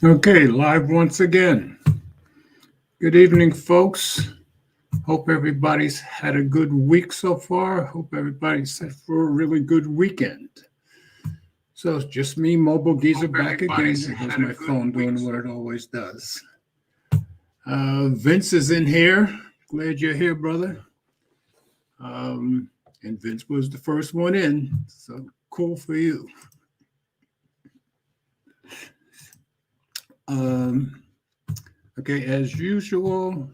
Okay, live once again. Good evening, folks. Hope everybody's had a good week so far. Hope everybody's set for a really good weekend. So it's just me, Mobile Geezer, back again. Here's my phone doing what it always does. Vince is in here. Glad you're here, brother. Um, and Vince was the first one in, so cool for you. Um, okay, as usual,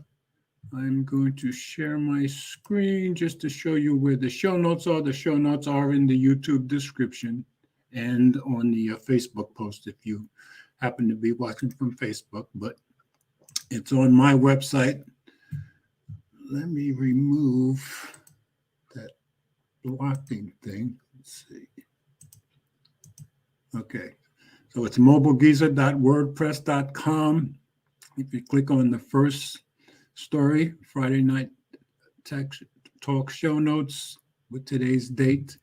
I'm going to share my screen just to show you where the show notes are. The show notes are in the YouTube description and on the Facebook post if you happen to be watching from Facebook, but it's on my website. Let me remove that blocking thing. Let's see. Okay. So it's mobilegeezer.wordpress.com. If you click on the first story, Friday Night Tech Talk show notes with today's date,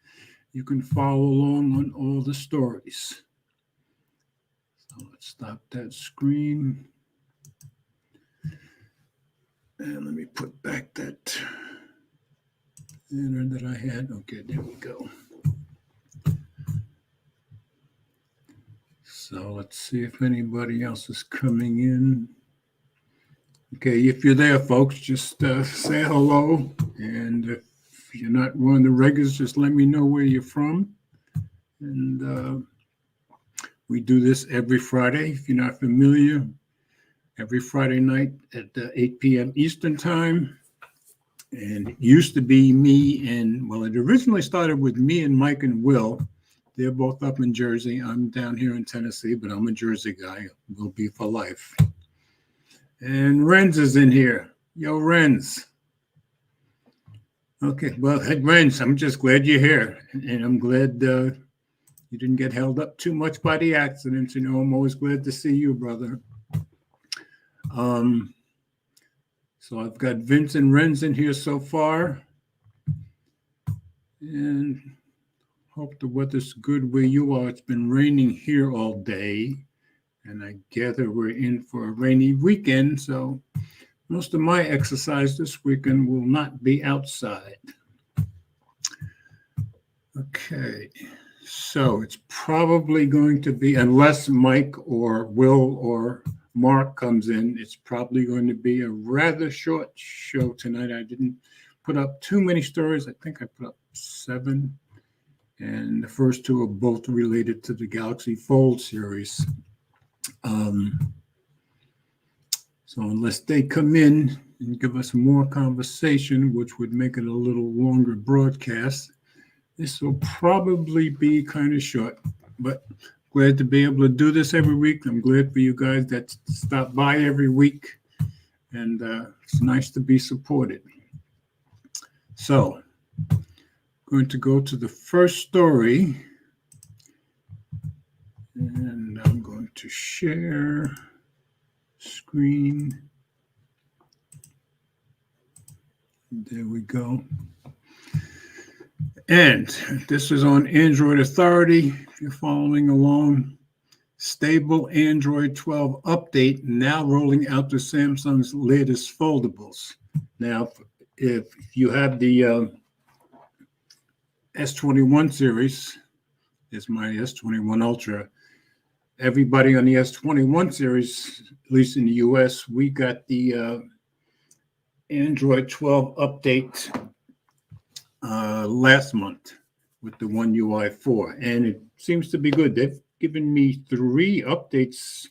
you can follow along on all the stories. So let's stop that screen. And let me put back that banner that I had. Okay, there we go. So let's see if anybody else is coming in. Okay, if you're there, folks, just say hello. And if you're not one of the regulars, just let me know where you're from. And we do this every Friday. If you're not familiar, every Friday night at 8 p.m. Eastern Time. And it used to be me and, well, it originally started with me and Mike and Will. They're both up in Jersey. I'm down here in Tennessee, but I'm a Jersey guy. Will be for life. And Renz is in here. Yo, Renz. Okay, well, hey, Renz, I'm just glad you're here. And I'm glad you didn't get held up too much by the accidents. You know, I'm always glad to see you, brother. So I've got Vince and Renz in here so far. And hope the weather's good where you are. It's been raining here all day. And I gather we're in for a rainy weekend. So most of my exercise this weekend will not be outside. Okay. So it's probably going to be, unless Mike or Will or Mark comes in, it's probably going to be a rather short show tonight. I didn't put up too many stories. I think I put up 7. And the first 2 are both related to the Galaxy Fold series. So unless they come in and give us more conversation, which would make it a little longer broadcast, this will probably be kind of short, but glad to be able to do this every week. I'm glad for you guys that stop by every week, and it's nice to be supported. So, going to go to the first story, and I'm going to share screen. There we go. And this is on Android Authority. If you're following along, stable Android 12 update now rolling out to Samsung's latest foldables. Now, if you have the S21 series, is my S21 Ultra. Everybody on the S21 series, at least in the US, we got the Android 12 update last month with the One UI 4, and it seems to be good. They've given me 3 updates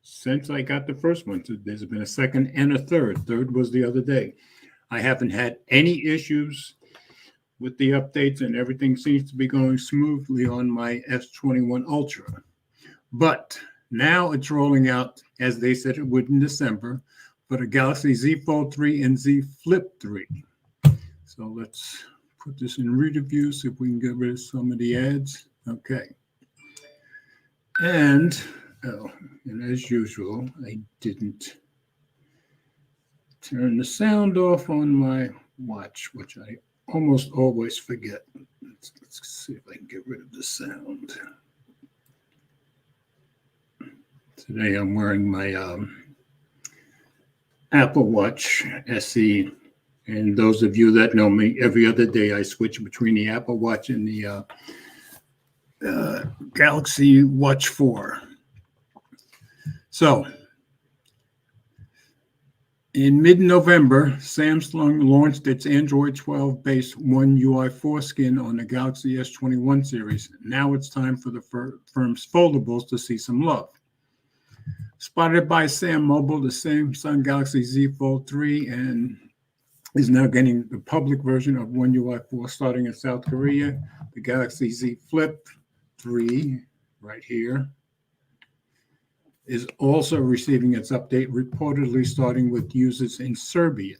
since I got the first one. So there's been a second and a third. Third was the other day. I haven't had any issues with the updates, and everything seems to be going smoothly on my S21 Ultra. But now it's rolling out, as they said it would in December, for the Galaxy Z Fold 3 and Z Flip 3. So let's put this in reader view, see if we can get rid of some of the ads. Okay. And as usual, I didn't turn the sound off on my watch, which I almost always forget. Let's see if I can get rid of the sound. Today I'm wearing my Apple Watch SE. And those of you that know me, every other day I switch between the Apple Watch and the Galaxy Watch 4. So, in mid-November, Samsung launched its Android 12-based One UI 4 skin on the Galaxy S21 series. Now it's time for the firm's foldables to see some love. Spotted by Sam Mobile, the Samsung Galaxy Z Fold 3 and is now getting the public version of One UI 4 starting in South Korea. The Galaxy Z Flip 3, right here, is also receiving its update, reportedly starting with users in Serbia.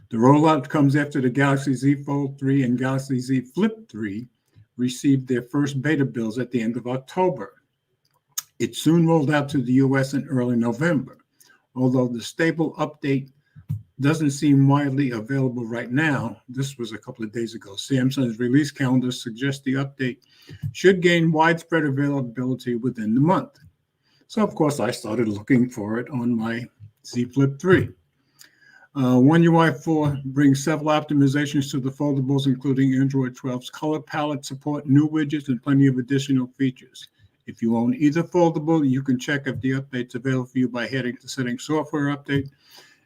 The rollout comes after the Galaxy Z Fold 3 and Galaxy Z Flip 3 received their first beta builds at the end of October. It soon rolled out to the US in early November. Although the stable update doesn't seem widely available right now, this was a couple of days ago, Samsung's release calendar suggests the update should gain widespread availability within the month. So, of course, I started looking for it on my Z Flip 3. One UI 4 brings several optimizations to the foldables, including Android 12's color palette support, new widgets, and plenty of additional features. If you own either foldable, you can check if the update's available for you by heading to Settings Software Update.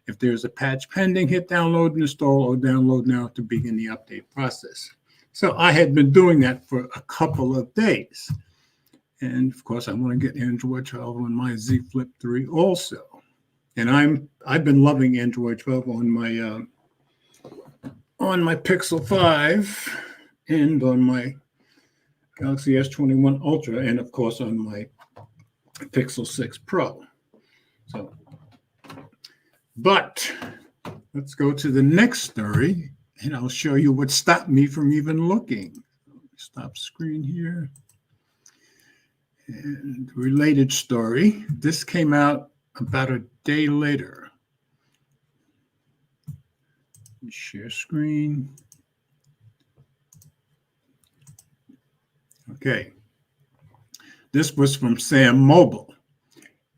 If there's a patch pending, hit download and install or download now to begin the update process. So I had been doing that for a couple of days. And of course, I want to get Android 12 on my Z Flip 3 also. And I've been loving Android 12 on my Pixel 5 and on my Galaxy S21 Ultra, and of course on my Pixel 6 Pro. So, but let's go to the next story, and I'll show you what stopped me from even looking. Stop screen here. And related story. This came out about a day later. Share screen. Okay. This was from Sam Mobile.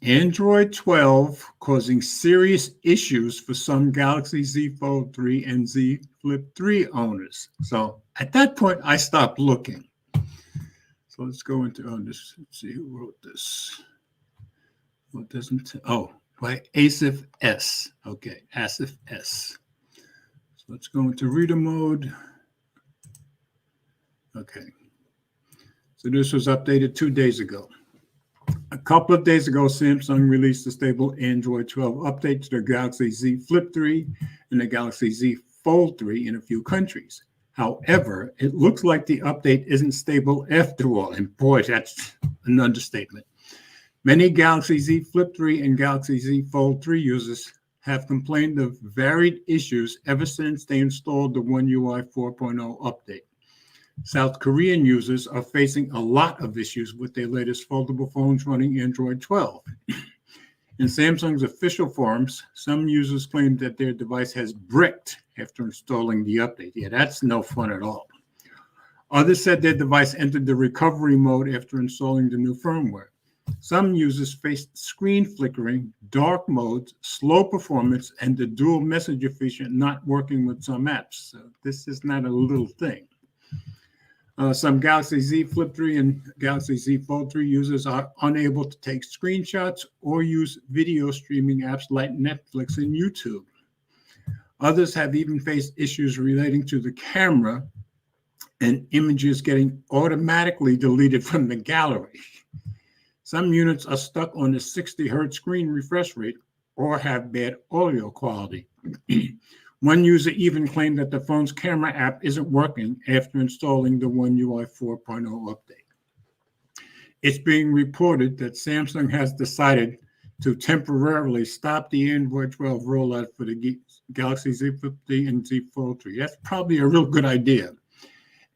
Android 12 causing serious issues for some Galaxy Z Fold 3 and Z Flip 3 owners. So at that point, I stopped looking. So let's go into this. Let's see who wrote this. Well, it doesn't. By Asif S. Okay, Asif S. So let's go into reader mode. Okay. So this was updated 2 days ago. A couple of days ago, Samsung released a stable Android 12 update to the Galaxy Z Flip 3 and the Galaxy Z Fold 3 in a few countries. However, it looks like the update isn't stable after all. And boy, that's an understatement. Many Galaxy Z Flip 3 and Galaxy Z Fold 3 users have complained of varied issues ever since they installed the One UI 4.0 update. South Korean users are facing a lot of issues with their latest foldable phones running Android 12. In Samsung's official forums, some users claim that their device has bricked after installing the update. Yeah, that's no fun at all. Others said their device entered the recovery mode after installing the new firmware. Some users faced screen flickering, dark modes, slow performance, and the dual messenger feature not working with some apps. So this is not a little thing. Some Galaxy Z Flip 3 and Galaxy Z Fold 3 users are unable to take screenshots or use video streaming apps like Netflix and YouTube. Others have even faced issues relating to the camera and images getting automatically deleted from the gallery. Some units are stuck on the 60 Hz screen refresh rate or have bad audio quality. One user even claimed that the phone's camera app isn't working after installing the One UI 4.0 update. It's being reported that Samsung has decided to temporarily stop the Android 12 rollout for the Galaxy Z Flip 3 and Z Fold 3. That's probably a real good idea.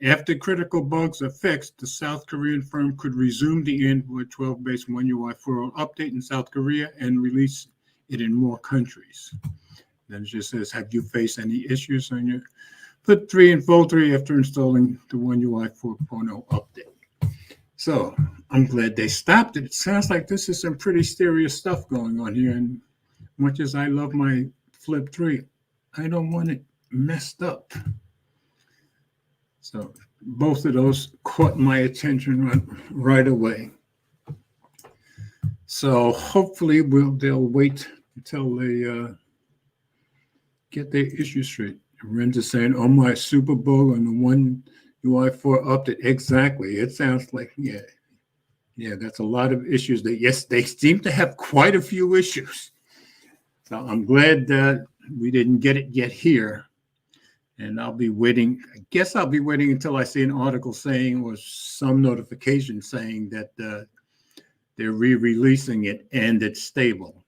After critical bugs are fixed, the South Korean firm could resume the Android 12-based One UI 4.0 update in South Korea and release it in more countries. Then it just says, have you faced any issues on your Flip 3 and Fold 3 after installing the One UI 4.0 update? So I'm glad they stopped it. It sounds like this is some pretty serious stuff going on here. And much as I love my Flip 3, I don't want it messed up. So both of those caught my attention right away. So hopefully they'll wait until they get their issue straight. Ren's is saying, "Oh, my Super Bowl and the one UI4 update." Exactly. It sounds like, yeah, that's a lot of issues. Yes, they seem to have quite a few issues. So I'm glad that we didn't get it yet here. And I'll be waiting. I guess I'll be waiting until I see an article saying, or some notification saying that they're re-releasing it and it's stable.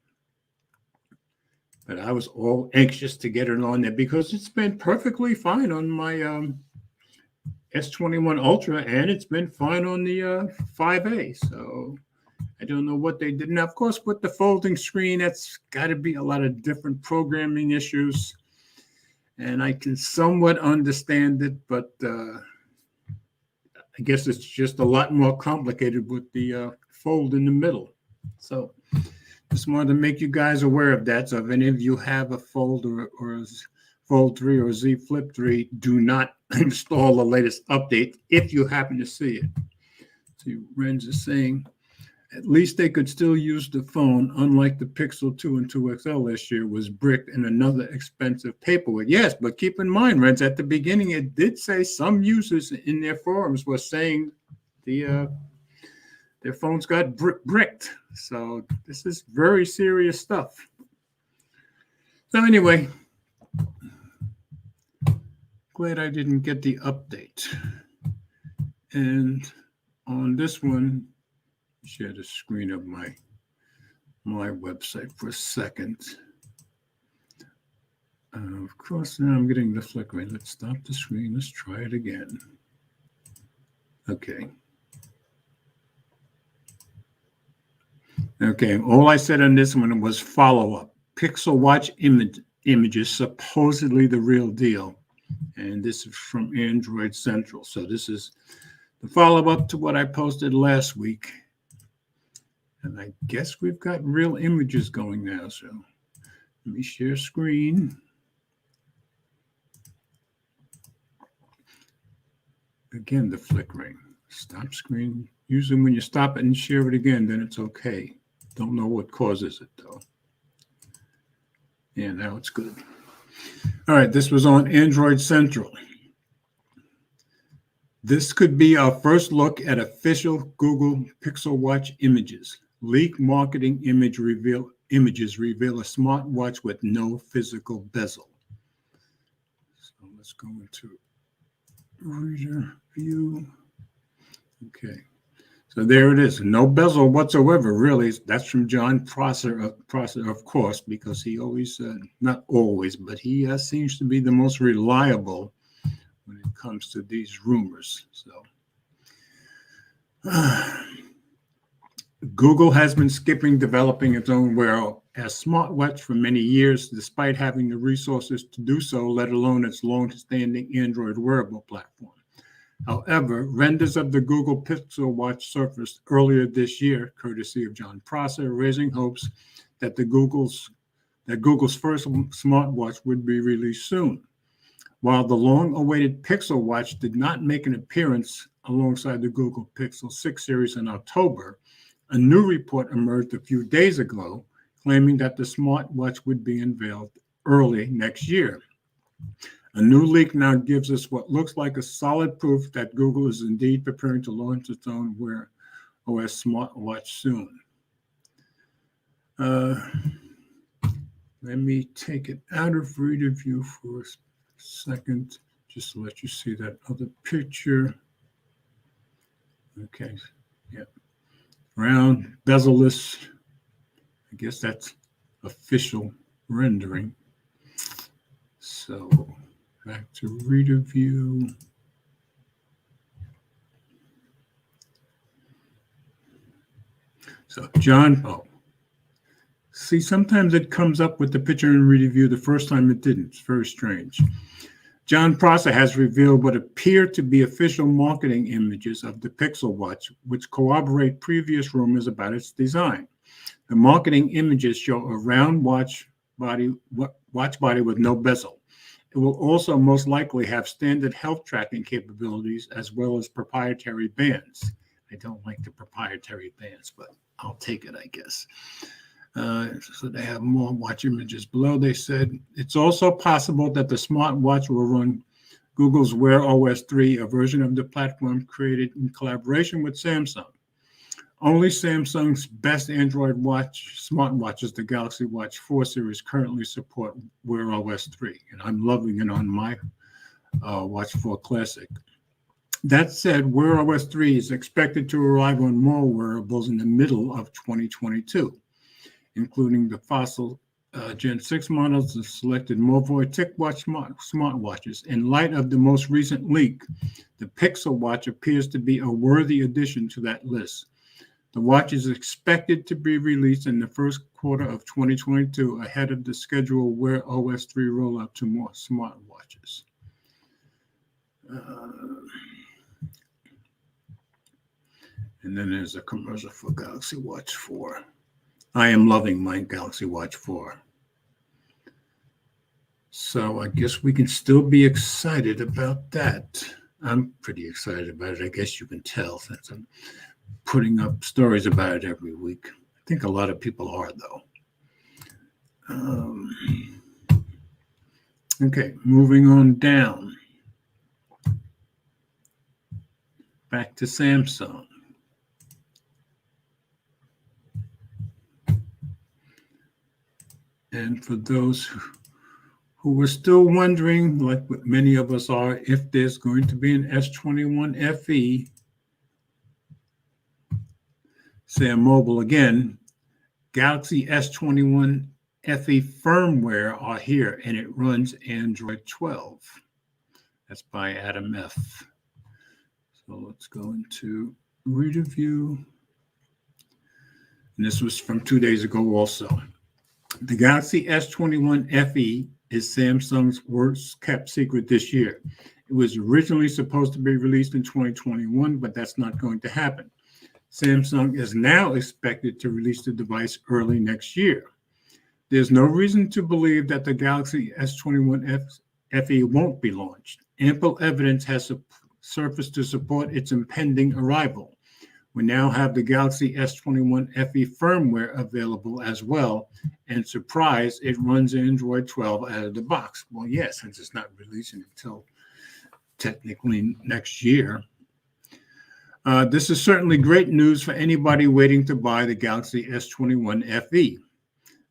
But I was all anxious to get it on there because it's been perfectly fine on my S21 Ultra, and it's been fine on the 5A. So I don't know what they did. Now, of course, with the folding screen, that's got to be a lot of different programming issues. And I can somewhat understand it, but I guess it's just a lot more complicated with the fold in the middle. So just wanted to make you guys aware of that. So if any of you have a Fold or a Fold 3 or Z Flip 3, do not install the latest update if you happen to see it. So Renz is saying, at least they could still use the phone, unlike the Pixel 2 and 2 XL this year was bricked and another expensive paperweight. Yes, but keep in mind, Renz, at the beginning, it did say some users in their forums were saying their phones got bricked. So this is very serious stuff. So anyway, glad I didn't get the update. And on this one, share the screen of my website for a second. Of course, now I'm getting the flickering. Let's stop the screen. Let's try it again. Okay. Okay, all I said on this one was follow-up. Pixel Watch images, supposedly the real deal. And this is from Android Central. So this is the follow-up to what I posted last week. And I guess we've got real images going now. So let me share screen. Again, the flickering. Stop screen. Usually when you stop it and share it again, then it's okay. Don't know what causes it, though. Yeah, now it's good. All right, this was on Android Central. This could be our first look at official Google Pixel Watch images. Leak marketing images reveal a smartwatch with no physical bezel. So let's go into reader view. Okay, so there it is. No bezel whatsoever, really. That's from John Prosser, of course, because he always, not always, but he seems to be the most reliable when it comes to these rumors. So Google has been skipping developing its own wearable as smartwatch for many years, despite having the resources to do so, let alone its long-standing Android wearable platform. However, renders of the Google Pixel Watch surfaced earlier this year, courtesy of John Prosser, raising hopes that Google's first smartwatch would be released soon. While the long-awaited Pixel Watch did not make an appearance alongside the Google Pixel 6 series in October, a new report emerged a few days ago claiming that the smartwatch would be unveiled early next year. A new leak now gives us what looks like a solid proof that Google is indeed preparing to launch its own Wear OS smartwatch soon. Let me take it out of reader view for a second, just to let you see that other picture. Okay, yeah. Round, bezel-less. I guess that's official rendering. So back to reader view. So John, see, sometimes it comes up with the picture in reader view. The first time it didn't. It's very strange. John Prosser has revealed what appear to be official marketing images of the Pixel Watch, which corroborate previous rumors about its design. The marketing images show a round watch body with no bezel. It will also most likely have standard health tracking capabilities as well as proprietary bands. I don't like the proprietary bands, but I'll take it, I guess. So they have more watch images below. They said it's also possible that the smartwatch will run Google's Wear OS 3, a version of the platform created in collaboration with Samsung. Only Samsung's best Android smartwatches, the Galaxy Watch 4 series, currently support Wear OS 3, and I'm loving it on my Watch 4 Classic. That said, Wear OS 3 is expected to arrive on more wearables in the middle of 2022, including the Fossil Gen 6 models and selected Movoy TicWatch smartwatches. In light of the most recent leak, the Pixel Watch appears to be a worthy addition to that list. The watch is expected to be released in the first quarter of 2022 ahead of the scheduled Wear OS 3 rollout to more smartwatches. And then there's a commercial for Galaxy Watch 4. I am loving my Galaxy Watch 4. So I guess we can still be excited about that. I'm pretty excited about it. I guess you can tell since I'm putting up stories about it every week. I think a lot of people are, though. Okay, moving on down. Back to Samsung. And for those who were still wondering, like what many of us are, if there's going to be an S21 FE, Sam Mobile again, Galaxy S21 FE firmware are here, and it runs Android 12. That's by Adam F. So let's go into reader view. And this was from 2 days ago also. The Galaxy S21 FE is Samsung's worst kept secret this year. It was originally supposed to be released in 2021, but that's not going to happen. Samsung is now expected to release the device early next year. There's no reason to believe that the Galaxy S21 FE won't be launched. Ample evidence has surfaced to support its impending arrival. We now have the Galaxy S21 FE firmware available as well, and surprise, it runs Android 12 out of the box. Well, yes, since it's not releasing until technically next year. This is certainly great news for anybody waiting to buy the Galaxy S21 FE.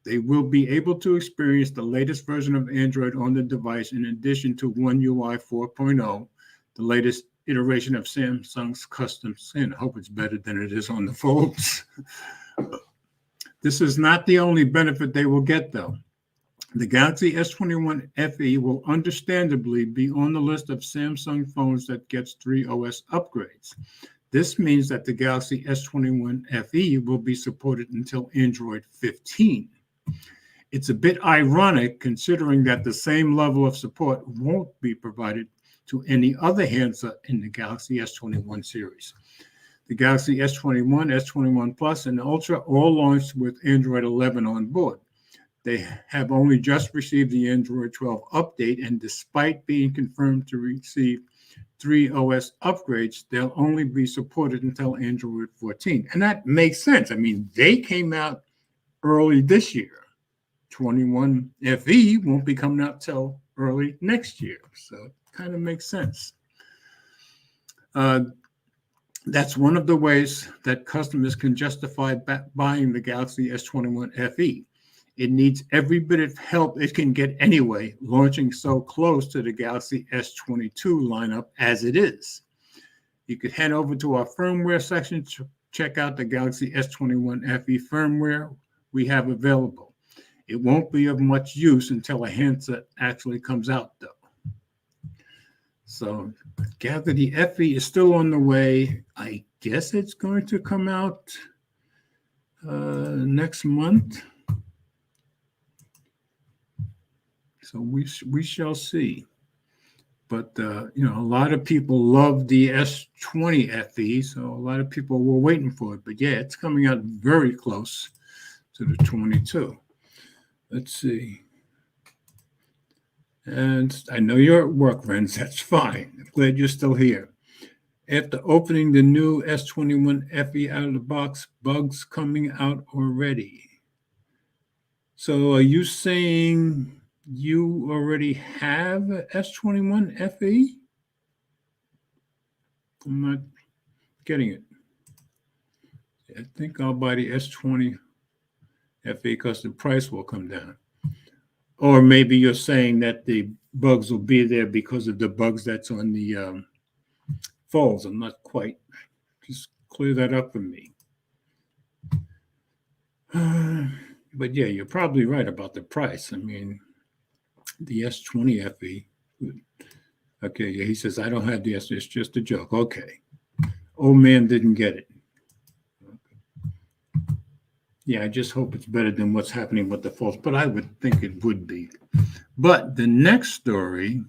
They will be able to experience the latest version of Android on the device in addition to One UI 4.0, the latest iteration of Samsung's custom SIM. I hope it's better than it is on the folds. This is not the only benefit they will get, though. The Galaxy S21 FE will understandably be on the list of Samsung phones that gets 3 OS upgrades. This means that the Galaxy S21 FE will be supported until Android 15. It's a bit ironic considering that the same level of support won't be provided to any other handset in the Galaxy S21 series. The Galaxy S21, S21 Plus, and Ultra all launched with Android 11 on board. They have only just received the Android 12 update, and despite being confirmed to receive 3 OS upgrades, they'll only be supported until Android 14. And that makes sense. I mean, they came out early this year. 21 FE won't be coming out till early next year. So it kind of makes sense. That's one of the ways that customers can justify buying the Galaxy S21 FE. It needs every bit of help it can get anyway, launching so close to the Galaxy S22 lineup as it is. You could head over to our firmware section to check out the Galaxy S21 FE firmware we have available. It won't be of much use until a handset actually comes out, though. So, gather the FE is still on the way. I guess it's going to come out next month. So we shall see. But a lot of people love the S20 FE, so a lot of people were waiting for it. But yeah, it's coming out very close to the 22. Let's see. And I know you're at work, friends. That's fine. I'm glad you're still here. After opening the new S21 FE out of the box, bugs coming out already. So are you saying you already have a S21 FE? I'm not getting it. I think I'll buy the S20 FE because the price will come down. Or maybe you're saying that the bugs will be there because of the bugs that's on the folds. I'm not quite. Just clear that up for me. But yeah, you're probably right about the price. I mean, the S20 FE. Okay, yeah, he says, I don't have the S. It's just a joke. Okay. Old man didn't get it. Okay. Yeah, I just hope it's better than what's happening with the false, but I would think it would be. But the next story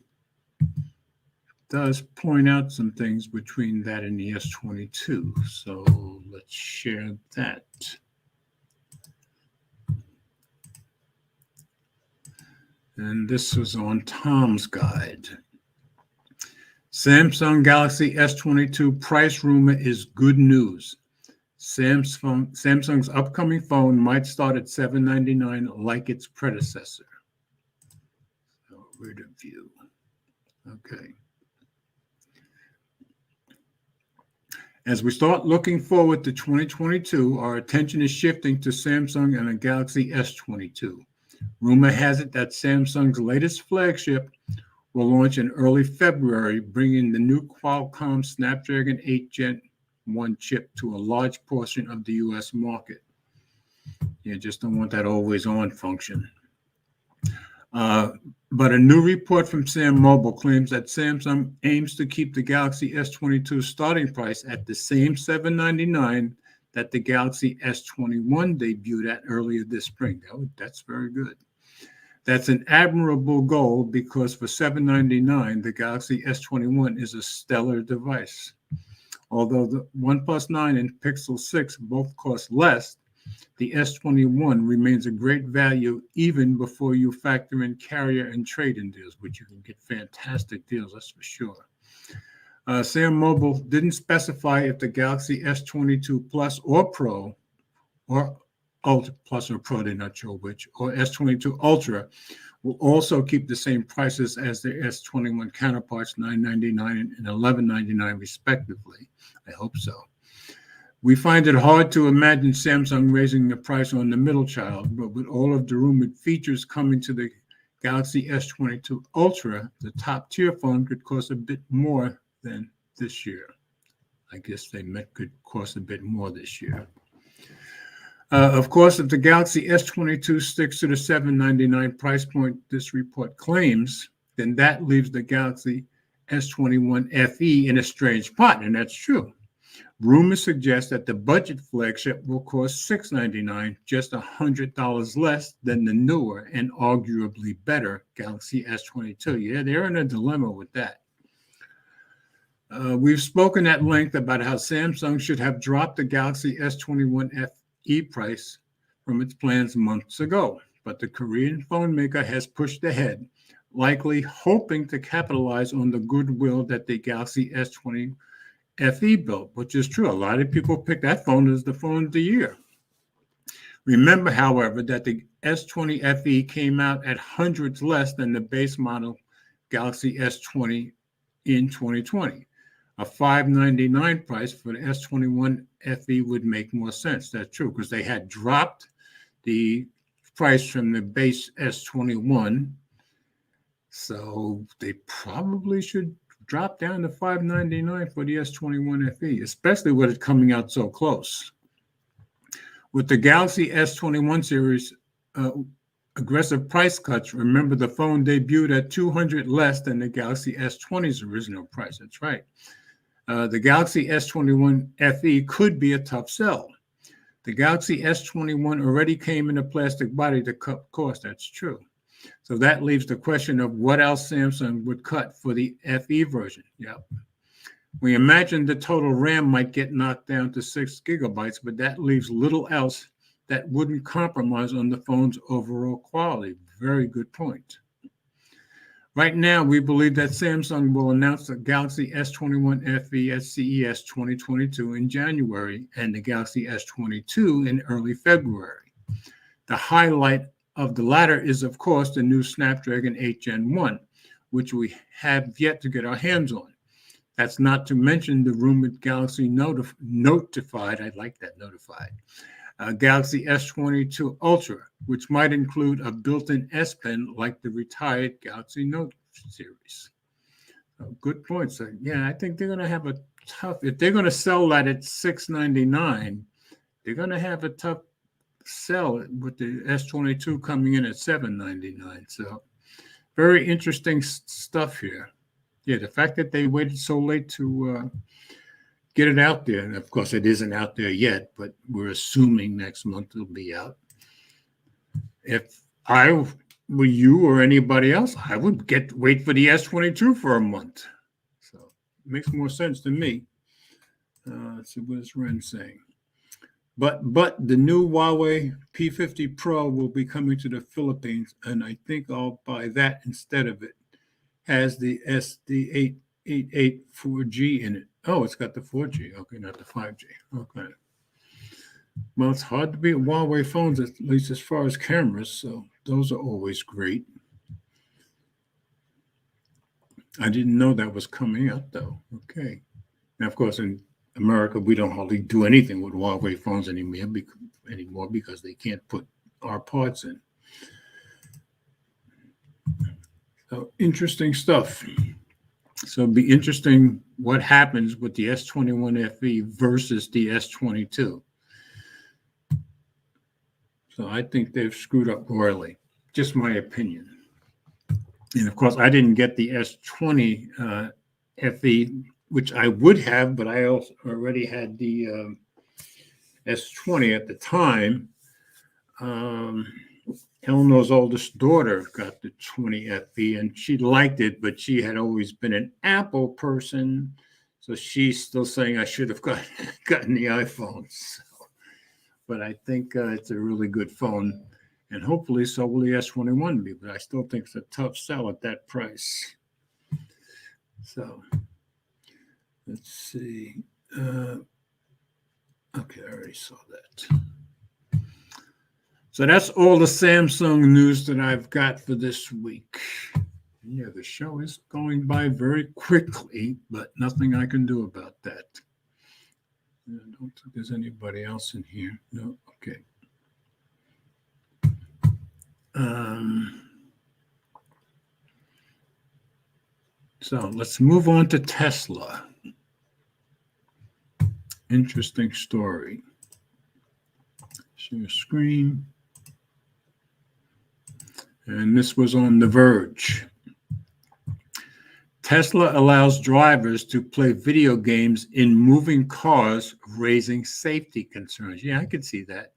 does point out some things between that and the S22. So let's share that. And this was on Tom's Guide. Samsung Galaxy S22 price rumor is good news. Samsung's upcoming phone might start at $799 like its predecessor. So, rid of view. Okay. As we start looking forward to 2022, our attention is shifting to Samsung and a Galaxy S22. Rumor has it that Samsung's latest flagship will launch in early February, bringing the new Qualcomm Snapdragon 8 Gen 1 chip to a large portion of the U.S. market. You just don't want that always-on function. But a new report from Sam Mobile claims that Samsung aims to keep the Galaxy S22 starting price at the same $799 that the Galaxy S21 debuted at earlier this spring. That's very good. That's an admirable goal because for $799, the Galaxy S21 is a stellar device. Although the OnePlus 9 and Pixel 6 both cost less, the S21 remains a great value even before you factor in carrier and trade-in deals, which you can get fantastic deals, that's for sure. Sam Mobile didn't specify if the Galaxy S22 Plus or Pro, or Ultra Plus or Pro, they're not sure which, or S22 Ultra will also keep the same prices as their S21 counterparts, $999 and $1199 respectively. I hope so. We find it hard to imagine Samsung raising the price on the middle child, but with all of the rumored features coming to the Galaxy S22 Ultra, the top-tier phone could cost a bit more than this year. I guess they meant could cost a bit more this year. Of course, if the Galaxy S22 sticks to the $799 price point this report claims, then that leaves the Galaxy S21 FE in a strange spot, and that's true. Rumors suggest that the budget flagship will cost $699, just $100 less than the newer and arguably better Galaxy S22. Yeah, they're in a dilemma with that. We've spoken at length about how Samsung should have dropped the Galaxy S21 FE price from its plans months ago, but the Korean phone maker has pushed ahead, likely hoping to capitalize on the goodwill that the Galaxy S20 FE built, which is true. A lot of people pick that phone as the phone of the year. Remember, however, that the S20 FE came out at hundreds less than the base model Galaxy S20 in 2020. A $599 price for the S21 FE would make more sense. That's true, because they had dropped the price from the base S21. So they probably should drop down to $599 for the S21 FE, especially with it coming out so close. With the Galaxy S21 series aggressive price cuts, remember the phone debuted at $200 less than the Galaxy S20's original price. That's right. The Galaxy S21 FE could be a tough sell. The Galaxy S21 already came in a plastic body to cut cost. That's true. So that leaves the question of what else Samsung would cut for the FE version. Yep. We imagine the total RAM might get knocked down to 6 gigabytes, but that leaves little else that wouldn't compromise on the phone's overall quality. Very good point. Right now, we believe that Samsung will announce the Galaxy S21 FE at CES 2022 in January and the Galaxy S22 in early February. The highlight of the latter is, of course, the new Snapdragon 8 Gen 1, which we have yet to get our hands on. That's not to mention the rumored Galaxy Notified, I like that, Notified, Galaxy S22 Ultra, which might include a built-in S Pen like the retired Galaxy Note series. Good point. So, yeah, I think they're going to have a tough, if they're going to sell that at $699, they're going to have a tough sell with the S22 coming in at $799. So, very interesting stuff here. Yeah, the fact that they waited so late to get it out there. And of course, it isn't out there yet, but we're assuming next month it'll be out. If I were you or anybody else, I would wait for the S22 for a month. So it makes more sense to me. Let's see what is Ren saying. But the new Huawei P50 Pro will be coming to the Philippines, and I think I'll buy that instead of it. Has the SD888 4G in it. Oh, it's got the 4G. Okay, not the 5G. Okay. Well, it's hard to beat Huawei phones, at least as far as cameras, so those are always great. I didn't know that was coming out, though. Okay. Now, of course, in America, we don't hardly do anything with Huawei phones anymore because they can't put our parts in. So, interesting stuff. So it'll be interesting what happens with the S21 FE versus the S22. So I think they've screwed up royally. Just my opinion. And of course, I didn't get the S20 FE, which I would have, but I also already had the S20 at the time. Eleanor's oldest daughter got the 20 FE, and she liked it, but she had always been an Apple person. So she's still saying I should have gotten the iPhone. So, but I think it's a really good phone, and hopefully so will the S21 be. But I still think it's a tough sell at that price. So let's see. Okay, I already saw that. So that's all the Samsung news that I've got for this week. Yeah, the show is going by very quickly, but nothing I can do about that. I don't think there's anybody else in here. No, okay. So let's move on to Tesla. Interesting story. Share screen. And this was on The Verge. Tesla allows drivers to play video games in moving cars, raising safety concerns. Yeah, I could see that.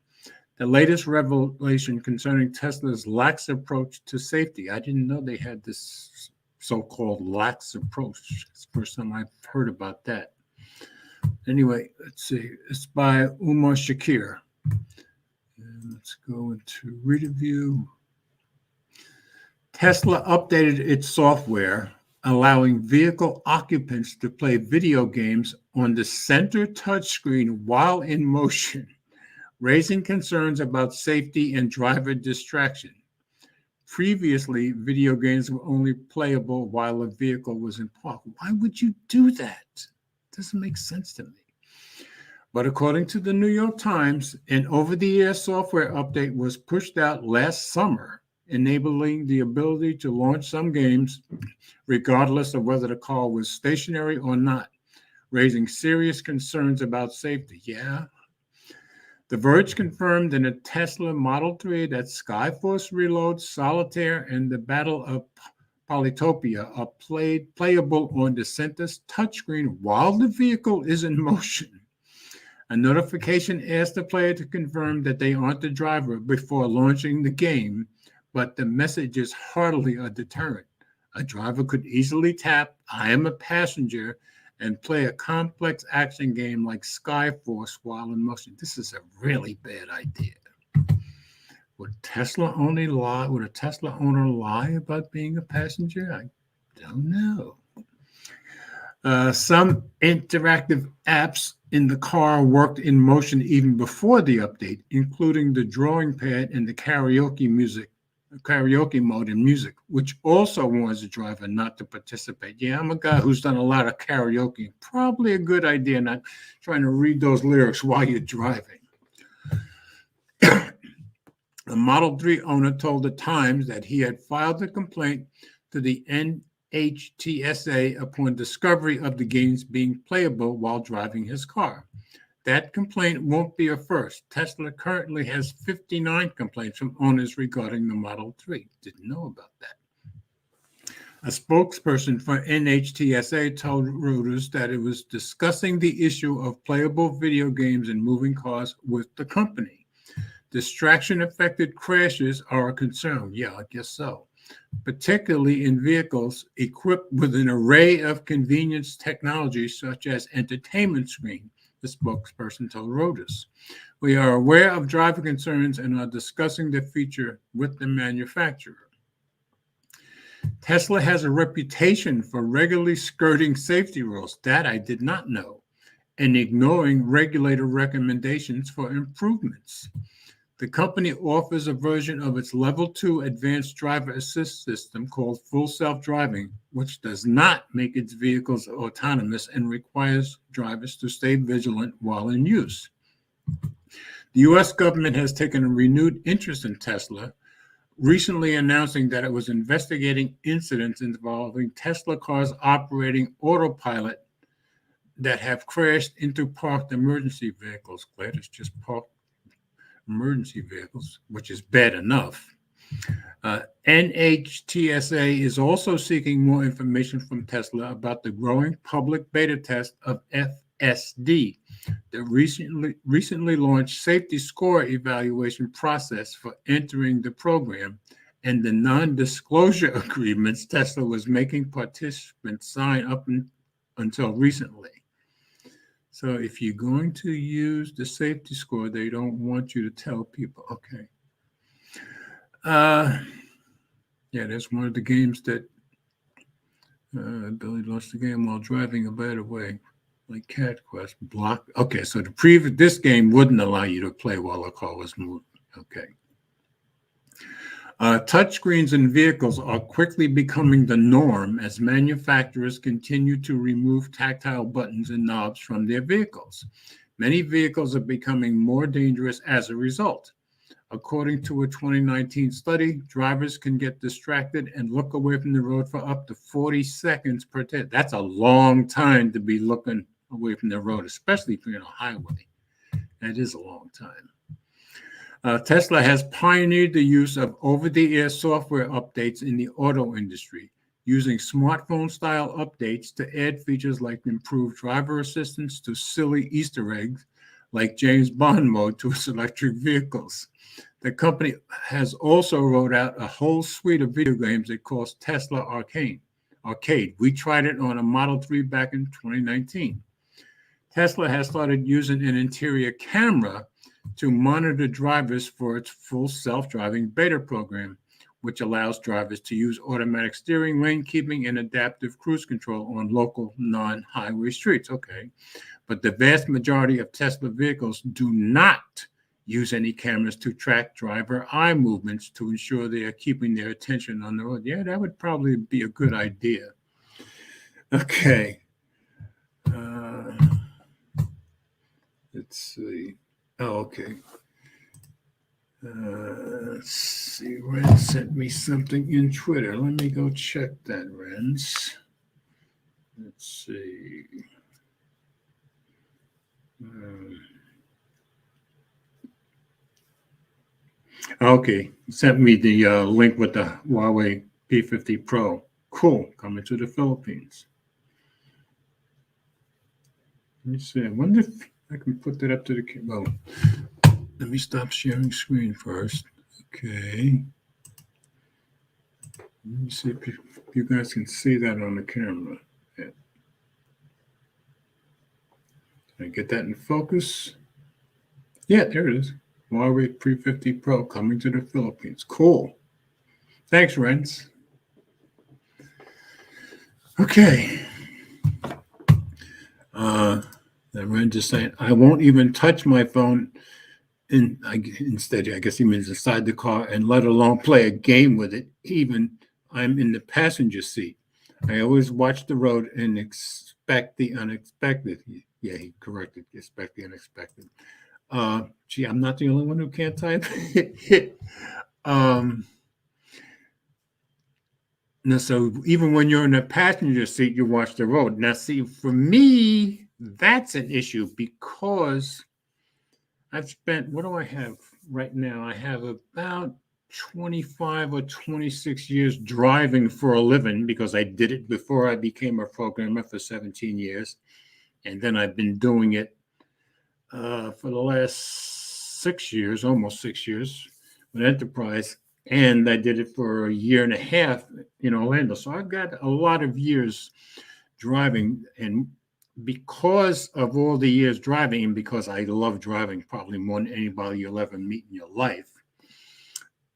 The latest revelation concerning Tesla's lax approach to safety. I didn't know they had this so-called lax approach. It's the first time I've heard about that. Anyway, let's see. It's by Umar Shakir. And let's go into reader view. Tesla updated its software, allowing vehicle occupants to play video games on the center touchscreen while in motion, raising concerns about safety and driver distraction. Previously, video games were only playable while a vehicle was in park. Why would you do that? It doesn't make sense to me. But according to the New York Times, an over-the-air software update was pushed out last summer, enabling the ability to launch some games regardless of whether the car was stationary or not, raising serious concerns about safety. Yeah. The Verge confirmed in a Tesla Model 3 that Skyforce Reload, Solitaire, and the Battle of Polytopia are playable on the center's touchscreen while the vehicle is in motion. A notification asked the player to confirm that they aren't the driver before launching the game, but the message is hardly a deterrent. A driver could easily tap, "I am a passenger," and play a complex action game like Skyforce while in motion. This is a really bad idea. Would a Tesla owner lie about being a passenger? I don't know. Some interactive apps in the car worked in motion even before the update, including the drawing pad and the karaoke mode in music, which also warns the driver not to participate. Yeah, I'm a guy who's done a lot of karaoke. Probably a good idea not trying to read those lyrics while you're driving. The Model 3 owner told the Times that he had filed a complaint to the NHTSA upon discovery of the games being playable while driving his car. That complaint won't be a first. Tesla currently has 59 complaints from owners regarding the Model 3. Didn't know about that. A spokesperson for NHTSA told Reuters that it was discussing the issue of playable video games and moving cars with the company. Distraction-affected crashes are a concern. Yeah, I guess so. Particularly in vehicles equipped with an array of convenience technologies such as entertainment screen, the spokesperson told Reuters. We are aware of driver concerns and are discussing the feature with the manufacturer. Tesla has a reputation for regularly skirting safety rules. That I did not know, and ignoring regulator recommendations for improvements. The company offers a version of its Level 2 advanced driver assist system called Full Self-Driving, which does not make its vehicles autonomous and requires drivers to stay vigilant while in use. The U.S. government has taken a renewed interest in Tesla, recently announcing that it was investigating incidents involving Tesla cars operating autopilot that have crashed into parked emergency vehicles. Glad it's just parked emergency vehicles, which is bad enough. NHTSA is also seeking more information from Tesla about the growing public beta test of FSD, the recently launched safety score evaluation process for entering the program, and the non-disclosure agreements Tesla was making participants sign up until recently. So if you're going to use the safety score, they don't want you to tell people. Okay. Yeah, that's one of the games that Billy lost the game while driving a better way, like Cat Quest. Block. Okay, so this game wouldn't allow you to play while a car was moving. Okay. Touchscreens in vehicles are quickly becoming the norm as manufacturers continue to remove tactile buttons and knobs from their vehicles. Many vehicles are becoming more dangerous as a result. According to a 2019 study, drivers can get distracted and look away from the road for up to 40 seconds per day. That's a long time to be looking away from the road, especially if you're on a highway. That is a long time. Tesla has pioneered the use of over-the-air software updates in the auto industry, using smartphone-style updates to add features like improved driver assistance to silly Easter eggs, like James Bond mode to its electric vehicles. The company has also rolled out a whole suite of video games it calls Tesla Arcade. We tried it on a Model 3 back in 2019. Tesla has started using an interior camera to monitor drivers for its full self-driving beta program, which allows drivers to use automatic steering, lane keeping, and adaptive cruise control on local non-highway streets. Okay, but the vast majority of Tesla vehicles do not use any cameras to track driver eye movements to ensure they are keeping their attention on the road. Yeah, that would probably be a good idea. Okay. Let's see. Oh, okay. Let's see. Ren sent me something in Twitter. Let me go check that, Ren's. Let's see. Okay. Sent me the link with the Huawei P50 Pro. Cool. Coming to the Philippines. Let me see. I wonder if I can put that up to the camera. Oh, let me stop sharing screen first. Okay. Let me see if you guys can see that on the camera. Yeah. Can I get that in focus? Yeah, there it is. Huawei P50 Pro coming to the Philippines. Cool. Thanks, Renz. Okay. Then Ren just saying, I won't even touch my phone. Instead, I guess he means inside the car, and let alone play a game with it. Even I'm in the passenger seat. I always watch the road and expect the unexpected. Yeah, he corrected. Expect the unexpected. Gee, I'm not the only one who can't type. Now, so even when you're in the passenger seat, you watch the road. Now, see, for me, that's an issue because I've spent, what do I have right now? I have about 25 or 26 years driving for a living because I did it before I became a programmer for 17 years. And then I've been doing it for the last 6 years, almost 6 years with Enterprise. And I did it for a year and a half in Orlando. So I've got a lot of years driving. And because of all the years driving, and because I love driving probably more than anybody you'll ever meet in your life,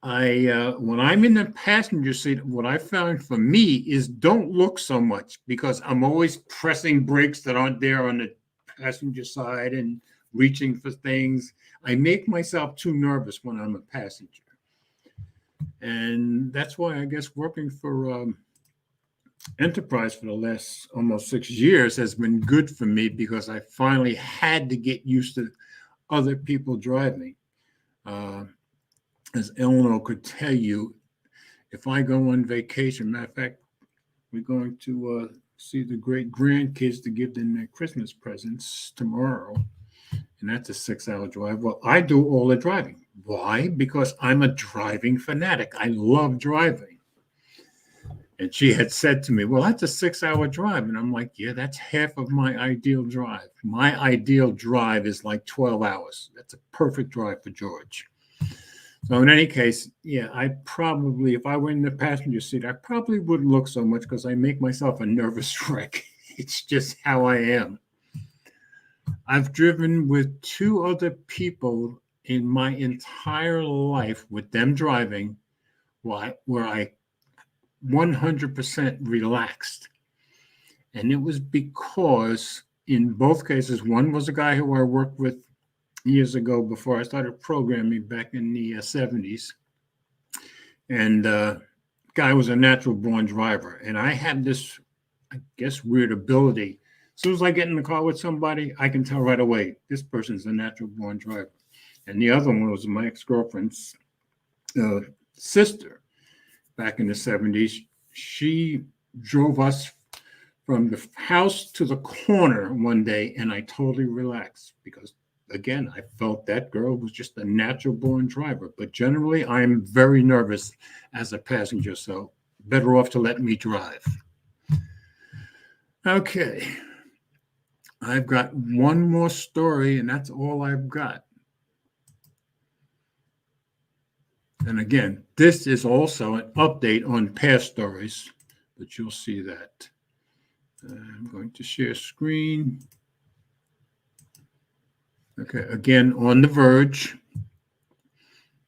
when I'm in the passenger seat, what I found for me is don't look so much because I'm always pressing brakes that aren't there on the passenger side and reaching for things. I make myself too nervous when I'm a passenger. And that's why I guess working for Enterprise for the last almost 6 years has been good for me because I finally had to get used to other people driving. As Eleanor could tell you, if I go on vacation, matter of fact, we're going to see the great grandkids to give them their Christmas presents tomorrow. And that's a 6-hour drive. Well, I do all the driving. Why? Because I'm a driving fanatic. I love driving. And she had said to me, well, that's a 6-hour drive. And I'm like, yeah, that's half of my ideal drive. My ideal drive is like 12 hours. That's a perfect drive for George. So in any case, yeah, I probably, if I were in the passenger seat, I probably wouldn't look so much because I make myself a nervous wreck. It's just how I am. I've driven with 2 other people in my entire life with them driving where I 100% relaxed. And it was because in both cases, one was a guy who I worked with years ago before I started programming back in the 70s. And guy was a natural born driver. And I had this, I guess, weird ability. As soon as I get in the car with somebody, I can tell right away, this person's a natural born driver. And the other one was my ex-girlfriend's sister back in the 70s. She drove us from the house to the corner one day, and I totally relaxed because, again, I felt that girl was just a natural born driver. But generally, I'm very nervous as a passenger, so better off to let me drive. Okay. I've got one more story, and that's all I've got. And again, this is also an update on past stories, but you'll see that. I'm going to share screen. Okay, again, on The Verge.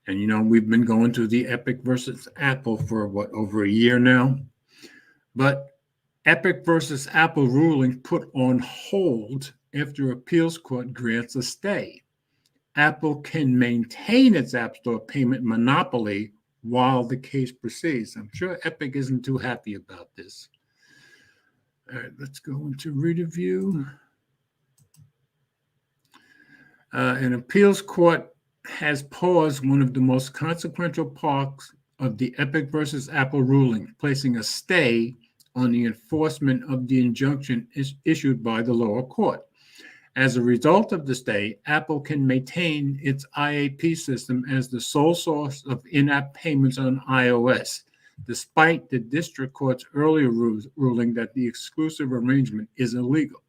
And, you know, we've been going through the Epic versus Apple for, over a year now. But Epic versus Apple ruling put on hold after appeals court grants a stay. Apple can maintain its App Store payment monopoly while the case proceeds. I'm sure Epic isn't too happy about this. All right, let's go into review. An appeals court has paused one of the most consequential parts of the Epic versus Apple ruling, placing a stay on the enforcement of the injunction issued by the lower court. As a result of the stay, Apple can maintain its IAP system as the sole source of in-app payments on iOS, despite the district court's earlier ruling that the exclusive arrangement is illegal.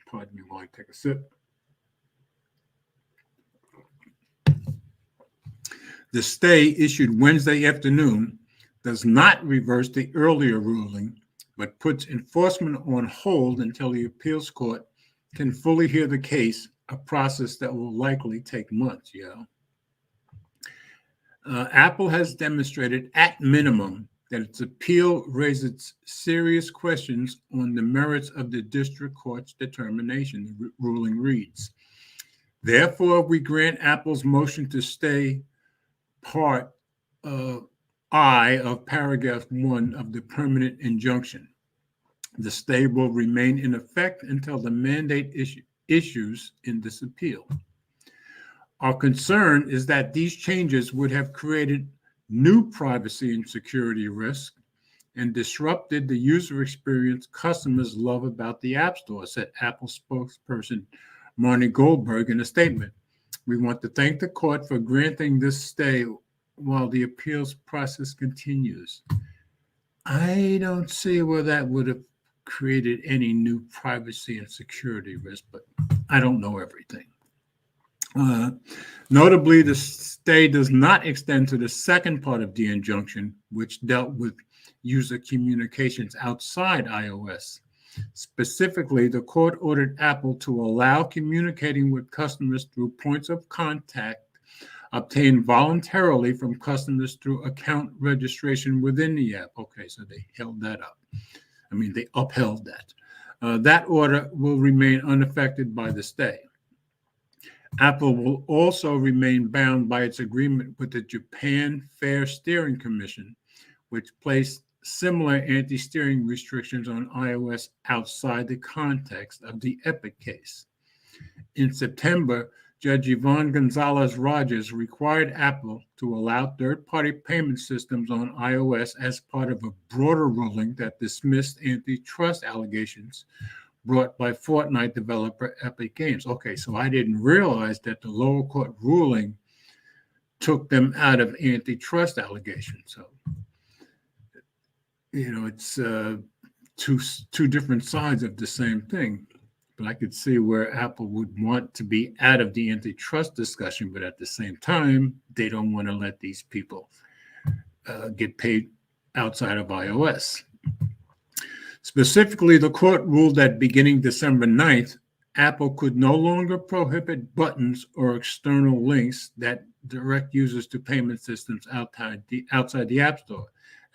Pardon me while I take a sip. The stay issued Wednesday afternoon does not reverse the earlier ruling, but puts enforcement on hold until the appeals court can fully hear the case, a process that will likely take months. Apple has demonstrated at minimum that its appeal raises serious questions on the merits of the district court's determination. The ruling reads, therefore, we grant Apple's motion to stay part I of paragraph 1 of the permanent injunction. The stay will remain in effect until the mandate issues in this appeal. Our concern is that these changes would have created new privacy and security risks and disrupted the user experience customers love about the App Store, said Apple spokesperson Marnie Goldberg in a statement. We want to thank the court for granting this stay while the appeals process continues. I don't see where that would have created any new privacy and security risk, but I don't know everything. Notably, the stay does not extend to the second part of the injunction, which dealt with user communications outside iOS. Specifically, the court ordered Apple to allow communicating with customers through points of contact obtained voluntarily from customers through account registration within the app. Okay, so they held that up. They upheld that. That order will remain unaffected by the stay. Apple will also remain bound by its agreement with the Japan Fair Steering Commission, which placed similar anti-steering restrictions on iOS outside the context of the Epic case. In September, Judge Yvonne Gonzalez-Rogers required Apple to allow third-party payment systems on iOS as part of a broader ruling that dismissed antitrust allegations brought by Fortnite developer Epic Games. Okay, so I didn't realize that the lower court ruling took them out of antitrust allegations. So, it's two different sides of the same thing. But I could see where Apple would want to be out of the antitrust discussion, but at the same time, they don't want to let these people get paid outside of iOS. Specifically, the court ruled that beginning December 9th, Apple could no longer prohibit buttons or external links that direct users to payment systems outside the App Store,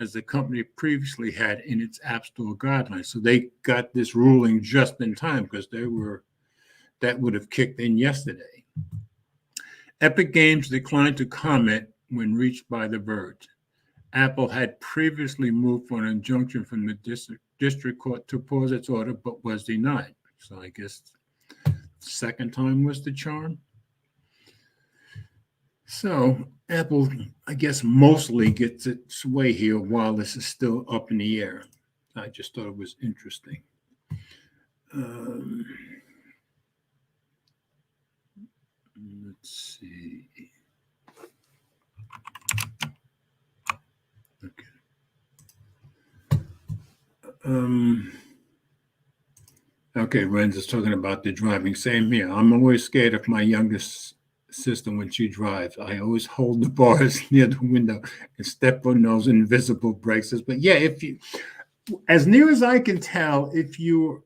as the company previously had in its App Store guidelines. So they got this ruling just in time because that would have kicked in yesterday. Epic Games declined to comment when reached by The Verge. Apple had previously moved for an injunction from the district court to pause its order, but was denied. So I guess second time was the charm. So Apple, I guess, mostly gets its way here while this is still up in the air. I just thought it was interesting. Let's see. Okay, Ren's is talking about the driving. Same here. I'm always scared of my youngest sister when she drives. I always hold the bars near the window and step on those invisible brakes. But yeah, if you, as near as I can tell, if you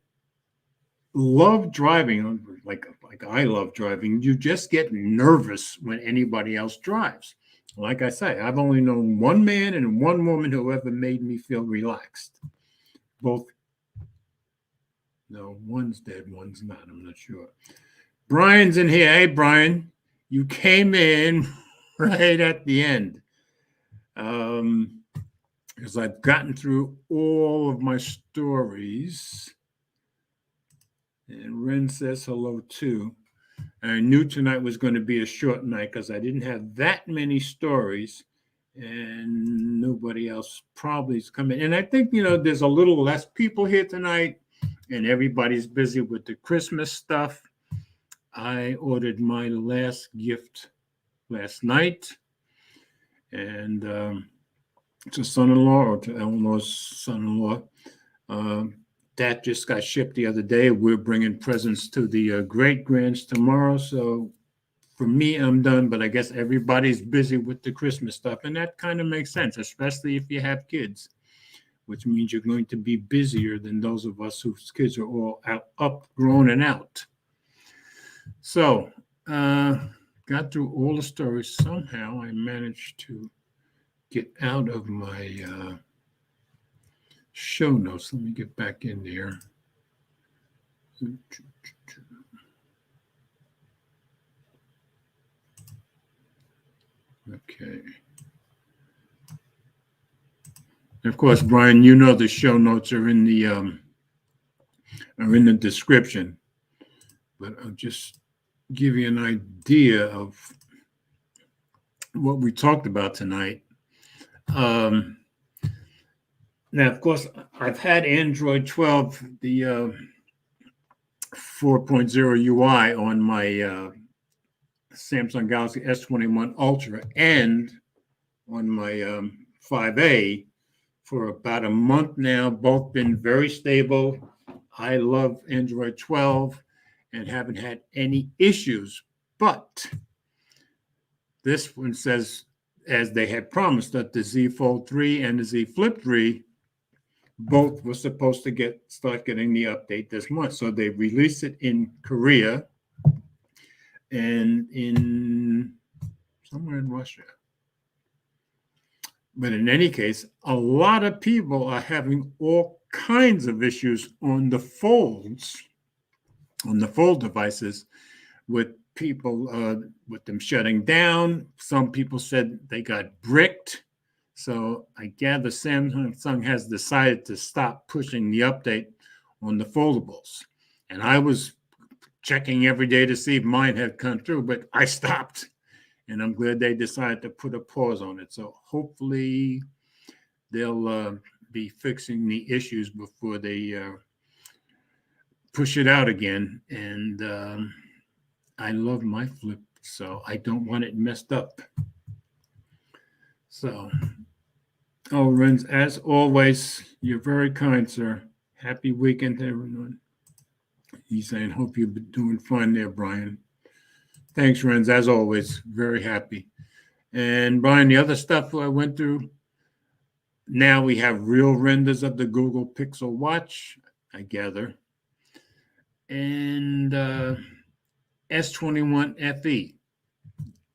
love driving, like I love driving, you just get nervous when anybody else drives. Like I say, I've only known one man and one woman who ever made me feel relaxed. Both, no, one's dead, one's not. I'm not sure. Brian's in here. Hey, Brian, you came in right at the end. Because I've gotten through all of my stories. And Ren says hello, too. I knew tonight was going to be a short night because I didn't have that many stories. And nobody else probably is coming. And I think, there's a little less people here tonight, and everybody's busy with the Christmas stuff. I ordered my last gift last night, and to son-in-law or to Eleanor's son-in-law. That just got shipped the other day. We're bringing presents to the great-grands tomorrow, so for me, I'm done, but I guess everybody's busy with the Christmas stuff, and that kind of makes sense, especially if you have kids, which means you're going to be busier than those of us whose kids are all up, grown, and out. So, got through all the stories. Somehow I managed to get out of my show notes. Let me get back in there. Okay. And of course, Brian, you know the show notes are in the description, but I'll just give you an idea of what we talked about tonight. Now, of course, I've had Android 12, the 4.0 UI on my Samsung Galaxy S21 Ultra and on my 5A for about a month now. Both been very stable. I love Android 12 and haven't had any issues. But this one says, as they had promised, that the Z Fold 3 and the Z Flip 3 both were supposed to start getting the update this month. So they released it in Korea and in somewhere in Russia. But in any case, a lot of people are having all kinds of issues on the folds, on the fold devices, with people, with them shutting down. Some people said they got bricked. So I gather Samsung has decided to stop pushing the update on the foldables. And I was checking every day to see if mine had come through, but I stopped. And I'm glad they decided to put a pause on it. So hopefully they'll be fixing the issues before they push it out again. And I love my Flip, so I don't want it messed up. So, Renz, as always, you're very kind, sir. Happy weekend to everyone. He's saying, hope you've been doing fine there, Brian. Thanks, Renz, as always. Very happy. And Brian, the other stuff I went through, now we have real renders of the Google Pixel Watch, I gather. And S21 FE.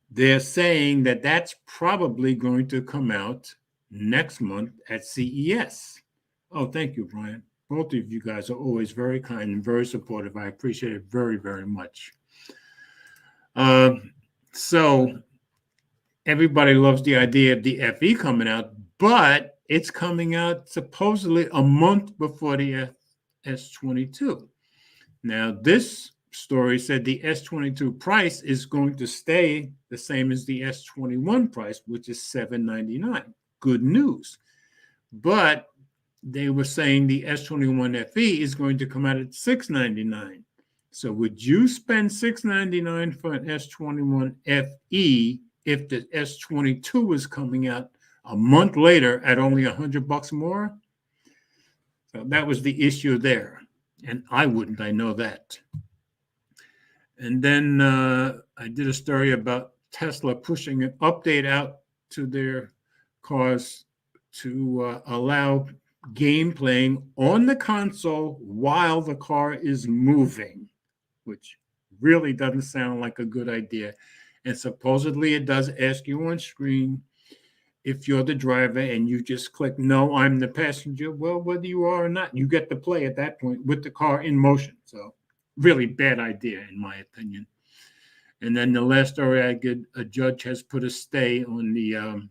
They're saying that that's probably going to come out next month at CES. Oh, thank you, Brian. Both of you guys are always very kind and very supportive. I appreciate it very, very much. So everybody loves the idea of the FE coming out, but it's coming out supposedly a month before the S22. Now, this story said the S22 price is going to stay the same as the S21 price, which is $799. Good news. But they were saying the S21 FE is going to come out at $699. So would you spend $699 for an S21 FE if the S22 is coming out a month later at only $100 more? So that was the issue there. And I wouldn't, I know that. And then I did a story about Tesla pushing an update out to their cars to allow game playing on the console while the car is moving, which really doesn't sound like a good idea. And supposedly it does ask you on screen if you're the driver and you just click, no, I'm the passenger. Well, whether you are or not, you get to play at that point with the car in motion. So really bad idea, in my opinion. And then the last story I get, a judge has put a stay on the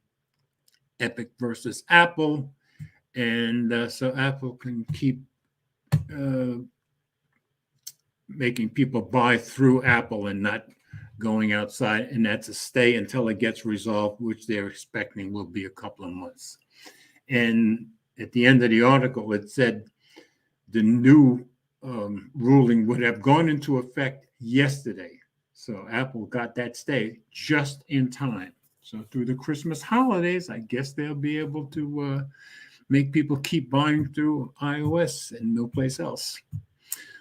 Epic versus Apple. And so Apple can keep making people buy through Apple and not going outside. And that's a stay until it gets resolved, which they're expecting will be a couple of months. And at the end of the article, it said the new ruling would have gone into effect yesterday. So Apple got that stay just in time. So through the Christmas holidays, I guess they'll be able to make people keep buying through iOS and no place else.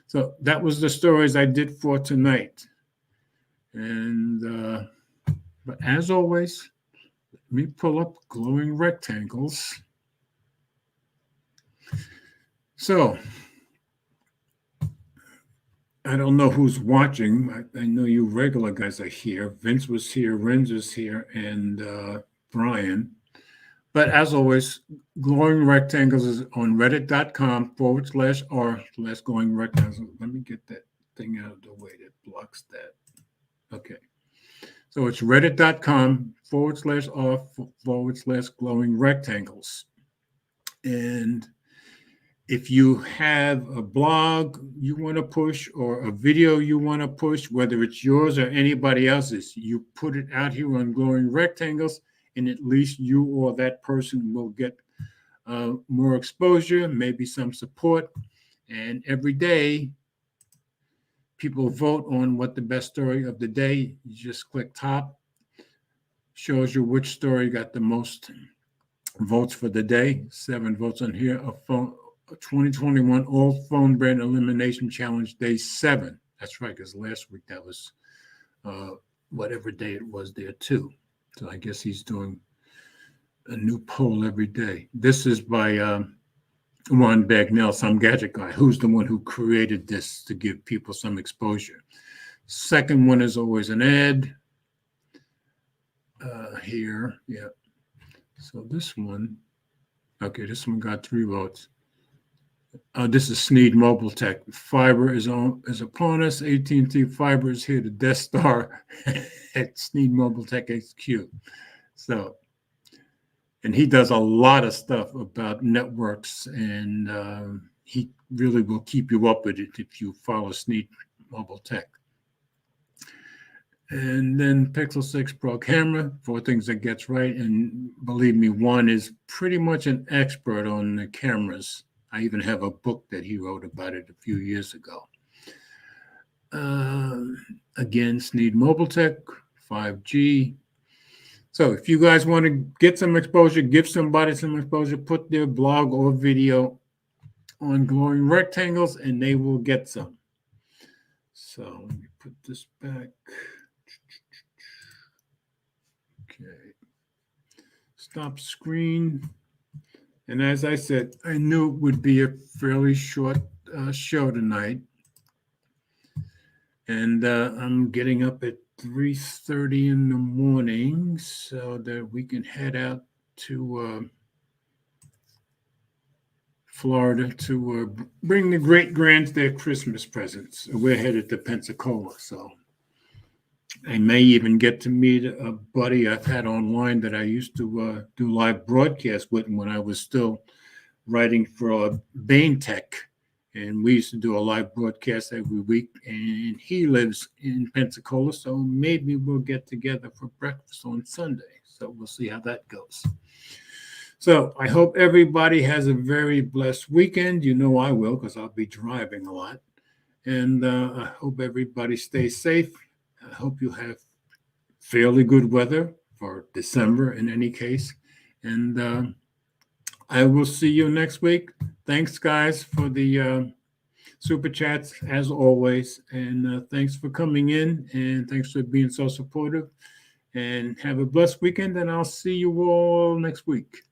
So that was the stories I did for tonight. And but as always, let me pull up glowing rectangles. So I don't know who's watching. I know you regular guys are here. Vince was here, Renz is here, and Brian. But as always, glowing rectangles is on reddit.com/r/glowing rectangles. Let me get that thing out of the way that blocks that. Okay. So it's reddit.com/r/glowing rectangles. And if you have a blog you want to push or a video you want to push, whether it's yours or anybody else's, you put it out here on glowing rectangles, and at least you or that person will get more exposure, maybe some support. And every day, people vote on what the best story of the day. You just click top, shows you which story got the most votes for the day. 7 votes on here. A 2021 All Phone Brand Elimination Challenge, Day 7. That's right, because last week that was whatever day it was there too. So I guess he's doing a new poll every day. This is by Ron Bagnell, some gadget guy, who's the one who created this to give people some exposure. Second one is always an ad here. Yeah. So this one, okay, this one got 3 votes. This is Sneed Mobile Tech. Fiber is upon us. AT&T Fiber is here to Death Star at Sneed Mobile Tech HQ. So, and he does a lot of stuff about networks, and he really will keep you up with it if you follow Sneed Mobile Tech. And then Pixel 6 Pro camera, 4 things that gets right. And believe me, Juan is pretty much an expert on the cameras. I even have a book that he wrote about it a few years ago. Again, Sneed Mobile Tech, 5G. So if you guys want to get some exposure, give somebody some exposure, put their blog or video on glowing rectangles, and they will get some. So let me put this back. Okay. Stop screen. And as I said, I knew it would be a fairly short show tonight. And I'm getting up at 3:30 in the morning so that we can head out to Florida to bring the great-grands their Christmas presents. We're headed to Pensacola, so I may even get to meet a buddy I've had online that I used to do live broadcasts with when I was still writing for Bain Tech. And we used to do a live broadcast every week. And he lives in Pensacola, so maybe we'll get together for breakfast on Sunday. So we'll see how that goes. So I hope everybody has a very blessed weekend. You know I will, because I'll be driving a lot. And I hope everybody stays safe. I hope you have fairly good weather for December in any case. And I will see you next week. Thanks, guys, for the super chats, as always. And thanks for coming in. And thanks for being so supportive. And have a blessed weekend. And I'll see you all next week.